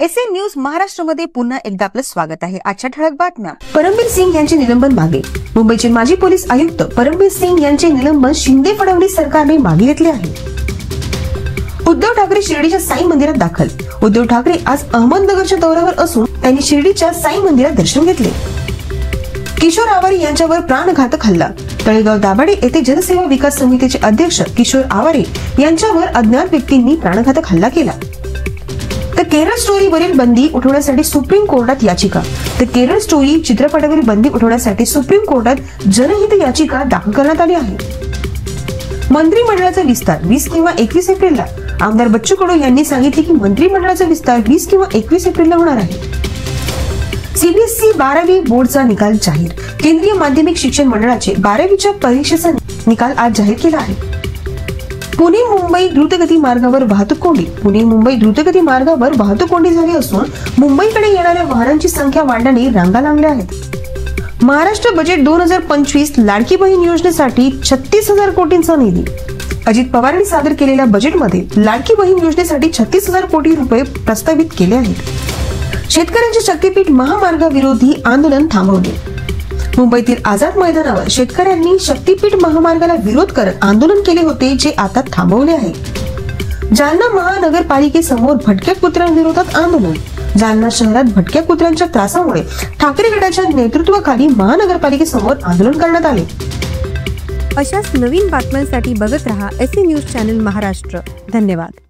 SA news महाराष्ट्रामध्ये पुन्हा एकदा आपलं स्वागत आहे। आजच्या ठळक बातम्या। परमबीर सिंग यांचे निलंबन मागे। मुंबईचे माजी पोलीस आयुक्त परमबीर सिंग यांचे निलंबन शिंदे फडणवीस सरकारने मागे घेतले आहे। उद्धव ठाकरे शिर्डीच्या साई मंदिरात दाखल। उद्धव ठाकरे आज अहमदनगरच्या दौऱ्यावर असून त्यांनी शिर्डीच्या साई मंदिरात दर्शन घेतले। किशोर आवारे यांच्यावर प्राणघातक हल्ला। तळेगाव दाभाडे येथे जनसेवा विकास समितीचे अध्यक्ष किशोर आवारे यांच्यावर अज्ञात व्यक्तींनी प्राणघातक हल्ला केला। तर केरळ स्टोरीवरील बंदी उठवण्यासाठी सुप्रीम कोर्टात याचिका। तर केरळ स्टोरी चित्रपटावरील बंदी उठवण्यासाठी सुप्रीम कोर्टात जनहित याचिका दाखल करण्यात आली आहे। मंत्रिमंडळाचा विस्तार 20 किंवा 21 एप्रिलला। आमदार बच्चू कडू यांनी सांगितले की मंत्रिमंडळाचा विस्तार 20 किंवा 21 एप्रिलला होणार आहे। सीबीएसई 12वी बोर्डचा निकाल जाहीर। केंद्रीय माध्यमिक शिक्षण मंडळाचे 12वीच्या परीक्षेचा निकाल आज जाहीर केला आहे। पुणे मुंबई द्रुतगती मार्गावर वाहतूक कोंडी। पुणे मुंबई द्रुतगती मार्गावर वाहतूक कोंडी झाली असून मुंबईकडे येणाऱ्या वाहनांची संख्या वाढल्याने रांगा लागल्या आहेत। महाराष्ट्र बजेट 2025 लाडकी बहीण योजनेसाठी 36,000 कोटींचा निधी। अजित पवारांनी सादर केलेल्या बजेटमध्ये लाडकी बहीण योजनेसाठी 36,000 कोटी रुपये प्रस्तावित केले आहेत। शेतकऱ्यांचे शक्तीपीठ महामार्गाविरोधी आंदोलन थांबवले। मुंबईतील आझाद मैदानावर शेतकऱ्यांनी शक्तीपीठ महामार्गाला विरोध करत आंदोलन केले होते, जे आता थांबवले आहे। जालना महानगरपालिकेसमोर भटक्या कुत्र्यांविरोधात आंदोलन। जालना शहरात भटक्या कुत्र्यांच्या त्रासामुळे ठाकरे गटाच्या नेतृत्वाखाली महानगरपालिकेसमोर आंदोलन करण्यात आले। अशाच नवीन बातम्यांसाठी बघत रहा एसए न्यूज चॅनल महाराष्ट्र। धन्यवाद।